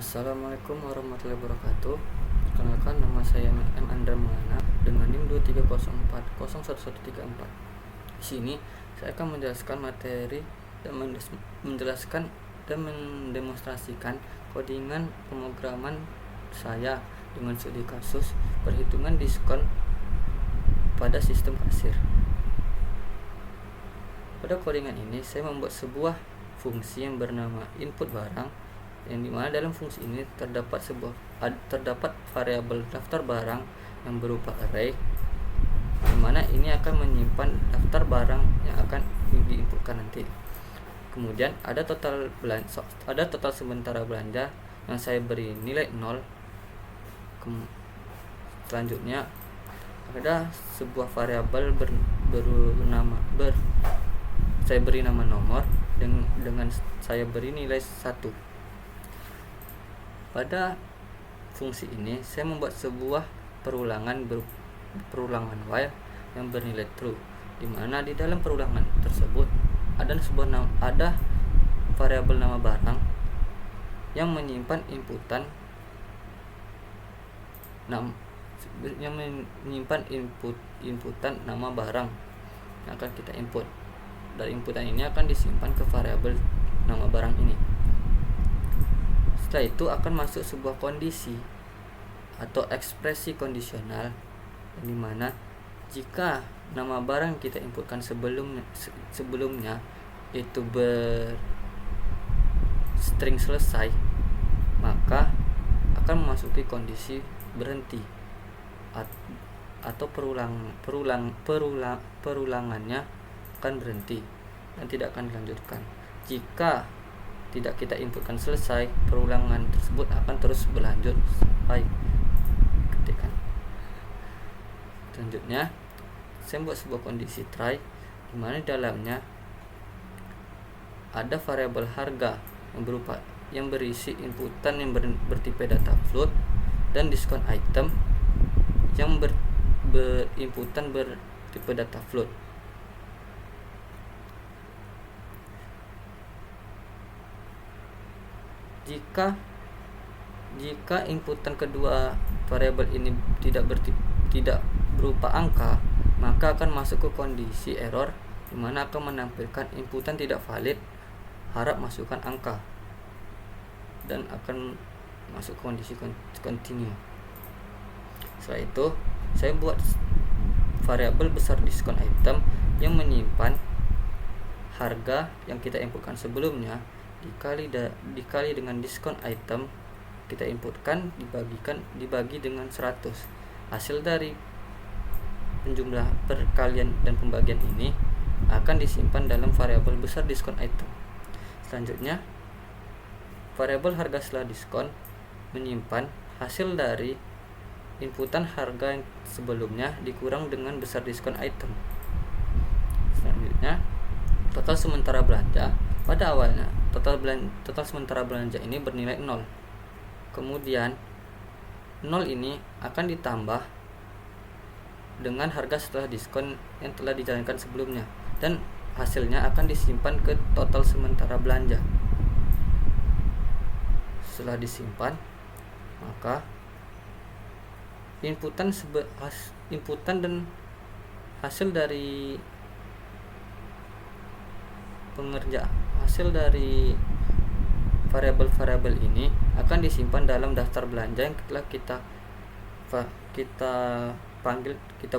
Assalamualaikum warahmatullahi wabarakatuh. Perkenalkan, nama saya M. Andra Maulana dengan NIM 230401134. Di sini saya akan menjelaskan materi dan mendemonstrasikan codingan pemrograman saya dengan studi kasus perhitungan diskon pada sistem kasir. Pada codingan ini saya membuat sebuah fungsi yang bernama input barang, yang dimana dalam fungsi ini terdapat variabel daftar barang yang berupa array, dimana ini akan menyimpan daftar barang yang akan diinputkan nanti. Kemudian ada total sementara belanja yang saya beri nilai 0. Selanjutnya ada sebuah variabel saya beri nama nomor dengan saya beri nilai 1. Pada fungsi ini saya membuat sebuah perulangan while yang bernilai true, di mana di dalam perulangan tersebut ada variabel nama barang yang menyimpan inputan nama barang yang akan kita input. Dari inputan ini akan disimpan ke variabel nama barang ini. Setelah itu akan masuk sebuah kondisi atau ekspresi kondisional, di mana jika nama barang kita inputkan sebelumnya itu berstring selesai, maka akan memasuki kondisi berhenti atau perulangannya akan berhenti dan tidak akan dilanjutkan. Jika tidak kita inputkan selesai, perulangan tersebut akan terus berlanjut sampai ketikan. Selanjutnya saya membuat sebuah kondisi try, di mana di dalamnya ada variabel harga yang berisi inputan yang bertipe data float dan diskon item yang berinputan bertipe data float. Jika inputan kedua variabel ini tidak berupa angka, maka akan masuk ke kondisi error, di mana akan menampilkan inputan tidak valid, harap masukkan angka, dan akan masuk ke kondisi continue. Setelah itu saya buat variabel besar diskon item yang menyimpan harga yang kita inputkan sebelumnya dikali dengan diskon item kita inputkan dibagi dengan 100. Hasil dari penjumlah perkalian dan pembagian ini akan disimpan dalam variabel besar diskon item. Selanjutnya variabel harga setelah diskon menyimpan hasil dari inputan harga yang sebelumnya dikurang dengan besar diskon item. Selanjutnya total sementara belanja. Pada awalnya total sementara belanja ini bernilai 0. Kemudian 0 ini akan ditambah dengan harga setelah diskon yang telah dijalankan sebelumnya, dan hasilnya akan disimpan ke total sementara belanja. Setelah disimpan, maka inputan dan hasil dari hasil dari variabel-variabel ini akan disimpan dalam daftar belanja yang telah kita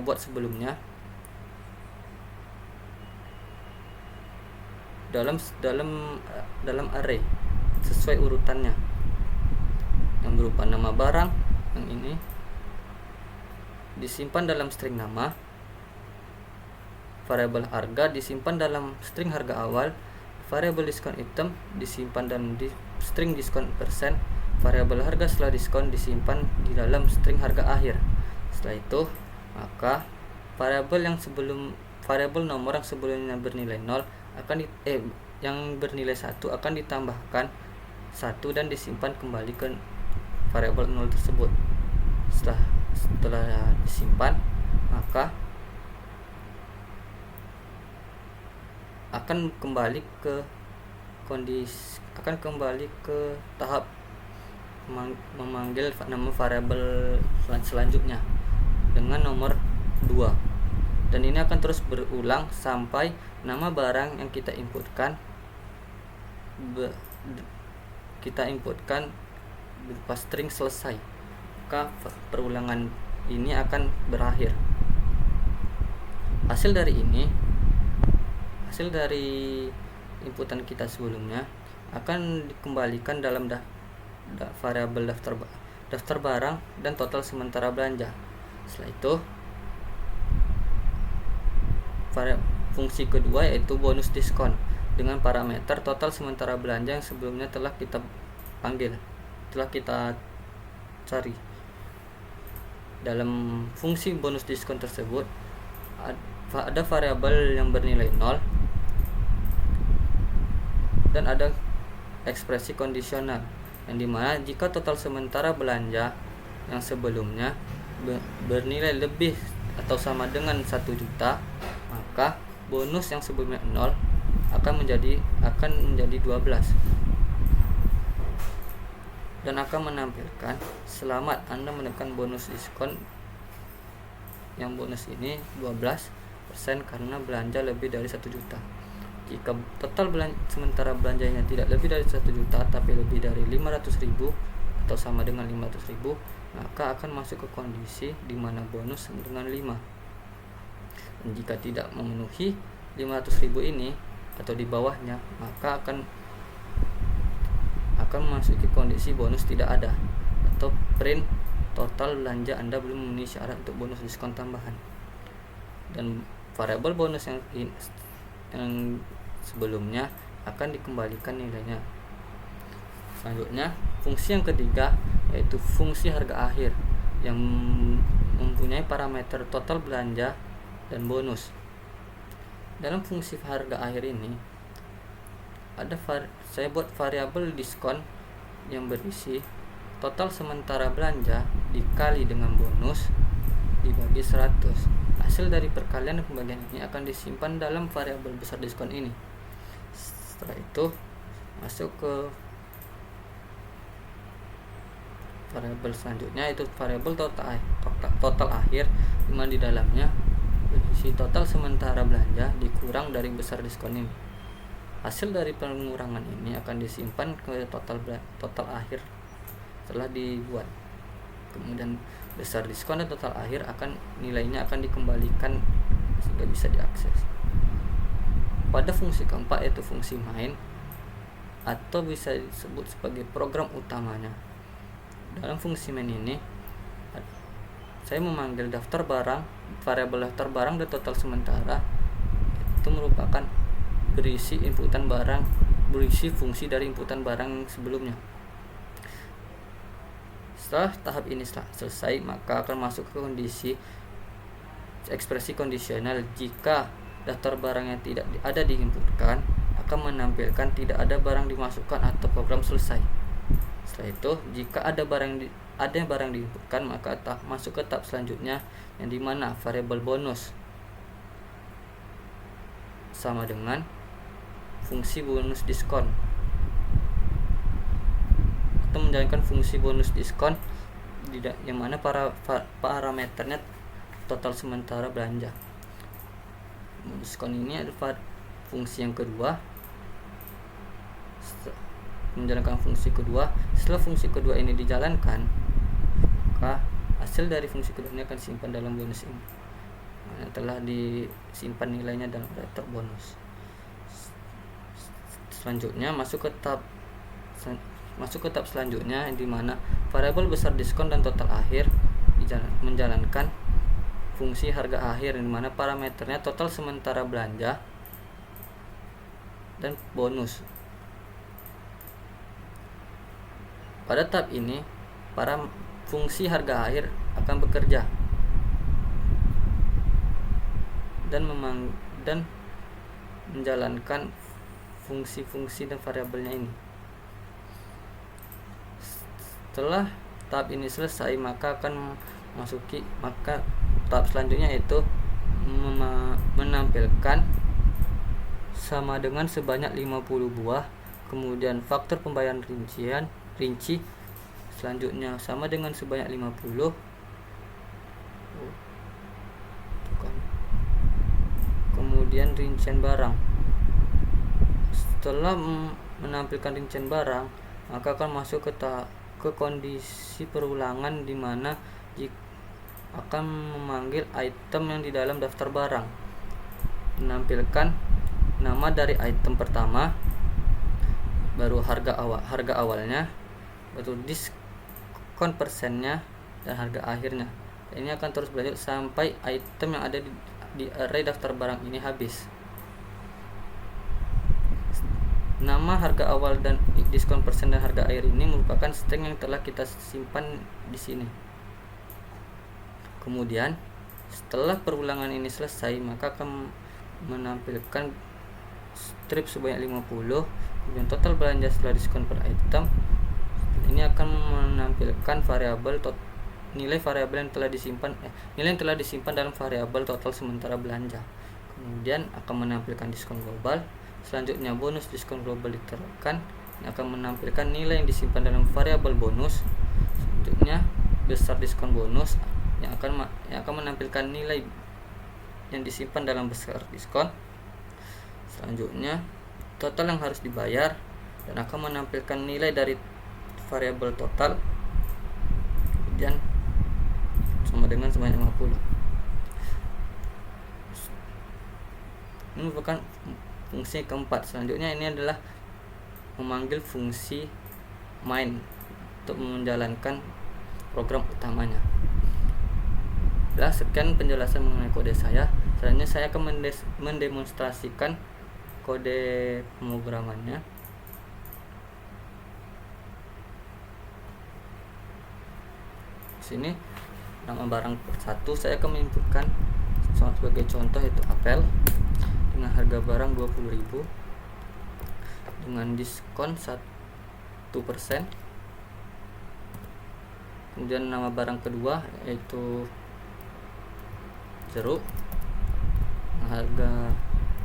buat sebelumnya dalam array sesuai urutannya, yang berupa nama barang yang ini disimpan dalam string nama, variabel harga disimpan dalam string harga awal, variabel diskon item disimpan dalam string diskon persen, variabel harga setelah diskon disimpan di dalam string harga akhir. Setelah itu, maka variabel nomor yang sebelumnya bernilai 0 yang bernilai 1 akan ditambahkan 1 dan disimpan kembali ke variabel 0 tersebut. Setelah disimpan, maka akan kembali ke tahap memanggil nama variabel selanjutnya dengan nomor 2, dan ini akan terus berulang sampai nama barang yang kita inputkan berupa string selesai. Maka perulangan ini akan berakhir. Hasil dari inputan kita sebelumnya akan dikembalikan dalam variabel daftar barang dan total sementara belanja. Setelah itu fungsi kedua yaitu bonus diskon dengan parameter total sementara belanja yang sebelumnya telah kita cari. Dalam fungsi bonus diskon tersebut ada variabel yang bernilai 0 dan ada ekspresi kondisional yang dimana jika total sementara belanja yang sebelumnya bernilai lebih atau sama dengan 1 juta, maka bonus yang sebelumnya 0 akan menjadi 12 dan akan menampilkan selamat Anda menekan bonus diskon, yang bonus ini 12% karena belanja lebih dari 1 juta. Jika total sementara belanjanya tidak lebih dari 1 juta tapi lebih dari 500.000 atau sama dengan 500.000, maka akan masuk ke kondisi di mana bonus sama dengan 5. Dan jika tidak memenuhi 500.000 ini atau di bawahnya, maka akan memasuki kondisi bonus tidak ada atau print total belanja Anda belum memenuhi syarat untuk bonus diskon tambahan. Dan variabel bonus yang sebelumnya akan dikembalikan nilainya. Selanjutnya, fungsi yang ketiga yaitu fungsi harga akhir yang mempunyai parameter total belanja dan bonus. Dalam fungsi harga akhir ini saya buat variabel diskon yang berisi total sementara belanja dikali dengan bonus dibagi 100. Hasil dari perkalian dan pembagian ini akan disimpan dalam variabel besar diskon ini. Setelah itu masuk ke variabel selanjutnya, yaitu variabel total akhir, di mana di dalamnya berisi total sementara belanja dikurang dari besar diskon ini. Hasil dari pengurangan ini akan disimpan ke total akhir setelah dibuat. Kemudian besar diskon dan total akhir nilainya akan dikembalikan sehingga bisa diakses. Pada fungsi keempat yaitu fungsi main atau bisa disebut sebagai program utamanya. Dalam fungsi main ini saya memanggil variabel daftar barang dan total sementara, itu merupakan berisi fungsi dari inputan barang sebelumnya. Setelah tahap ini selesai, maka akan masuk ke kondisi ekspresi kondisional. Jika daftar barang yang tidak ada diinputkan, akan menampilkan tidak ada barang dimasukkan atau program selesai. Setelah itu, jika ada barang diinputkan, maka masuk ke tahap selanjutnya yang dimana variabel bonus sama dengan fungsi bonus diskon atau menjalankan fungsi bonus diskon yang mana parameternya total sementara belanja. Bonus diskon ini adalah fungsi yang kedua, menjalankan fungsi kedua. Setelah fungsi kedua ini dijalankan, maka hasil dari fungsi kedua ini akan disimpan dalam bonus ini yang telah disimpan nilainya dalam daftar bonus. Selanjutnya masuk ke tahap selanjutnya, di mana variabel besar diskon dan total akhir menjalankan fungsi harga akhir, di mana parameternya total sementara belanja dan bonus. Pada tahap ini para fungsi harga akhir akan bekerja dan menjalankan fungsi-fungsi dan variabelnya ini. Setelah tahap ini selesai, maka tahap selanjutnya yaitu menampilkan sama dengan sebanyak 50 buah, kemudian faktor pembayaran rinci selanjutnya sama dengan sebanyak 50. Kemudian rincian barang. Setelah menampilkan rincian barang, maka akan masuk ke kondisi perulangan di mana akan memanggil item yang di dalam daftar barang. Menampilkan nama dari item pertama, baru harga awalnya, baru diskon persennya, dan harga akhirnya. Ini akan terus berlanjut sampai item yang ada di array daftar barang ini habis. Nama, harga awal, dan diskon persen dan harga akhir ini merupakan string yang telah kita simpan di sini. Kemudian setelah perulangan ini selesai, maka akan menampilkan strip sebanyak 50, kemudian total belanja setelah diskon per item. Ini akan menampilkan nilai variabel yang telah disimpan dalam variabel total sementara belanja. Kemudian akan menampilkan diskon global. Selanjutnya bonus diskon global diterapkan. Ini akan menampilkan nilai yang disimpan dalam variabel bonus. Selanjutnya besar diskon bonus yang akan menampilkan nilai yang disimpan dalam besar diskon. Selanjutnya total yang harus dibayar dan akan menampilkan nilai dari variabel total, kemudian sama dengan sebanyak 50. Ini merupakan fungsi keempat. Selanjutnya ini adalah memanggil fungsi main untuk menjalankan program utamanya. Sekian penjelasan mengenai kode saya. Selanjutnya saya akan mendemonstrasikan kode pemrogramannya. Di sini nama barang satu saya akan menginputkan sebagai contoh yaitu apel dengan harga barang 20.000 dengan diskon 1%. Kemudian nama barang kedua yaitu jeruk harga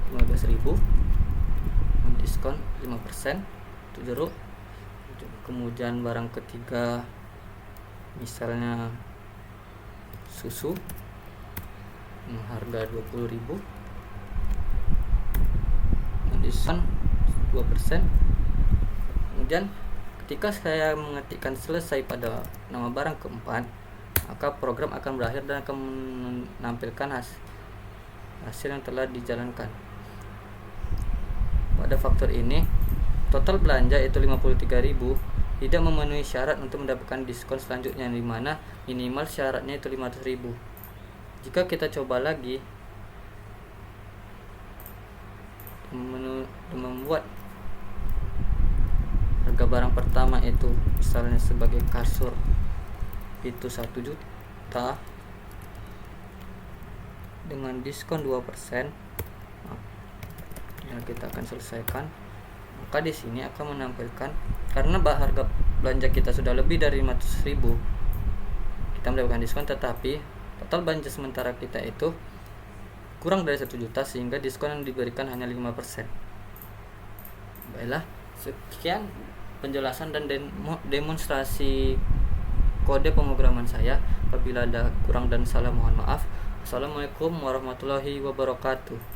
15.000 dengan diskon 5% itu jeruk. Kemudian barang ketiga misalnya susu dengan harga 20.000 dengan diskon 2%. Kemudian ketika saya mengetikkan selesai pada nama barang keempat, maka program akan berakhir dan akan menampilkan hasil yang telah dijalankan. Pada faktor ini, total belanja yaitu 53.000 tidak memenuhi syarat untuk mendapatkan diskon selanjutnya, di mana minimal syaratnya itu 500.000. Jika kita coba lagi membuat harga barang pertama itu misalnya sebagai kasur itu 1 juta dengan diskon 2%, yang kita akan selesaikan, maka di sini akan menampilkan karena harga belanja kita sudah lebih dari 500.000 kita mendapatkan diskon, tetapi total belanja sementara kita itu kurang dari 1 juta sehingga diskon yang diberikan hanya 5%. Baiklah, sekian penjelasan dan demonstrasi kode pemrograman saya. Apabila ada kurang dan salah mohon maaf. Assalamualaikum warahmatullahi wabarakatuh.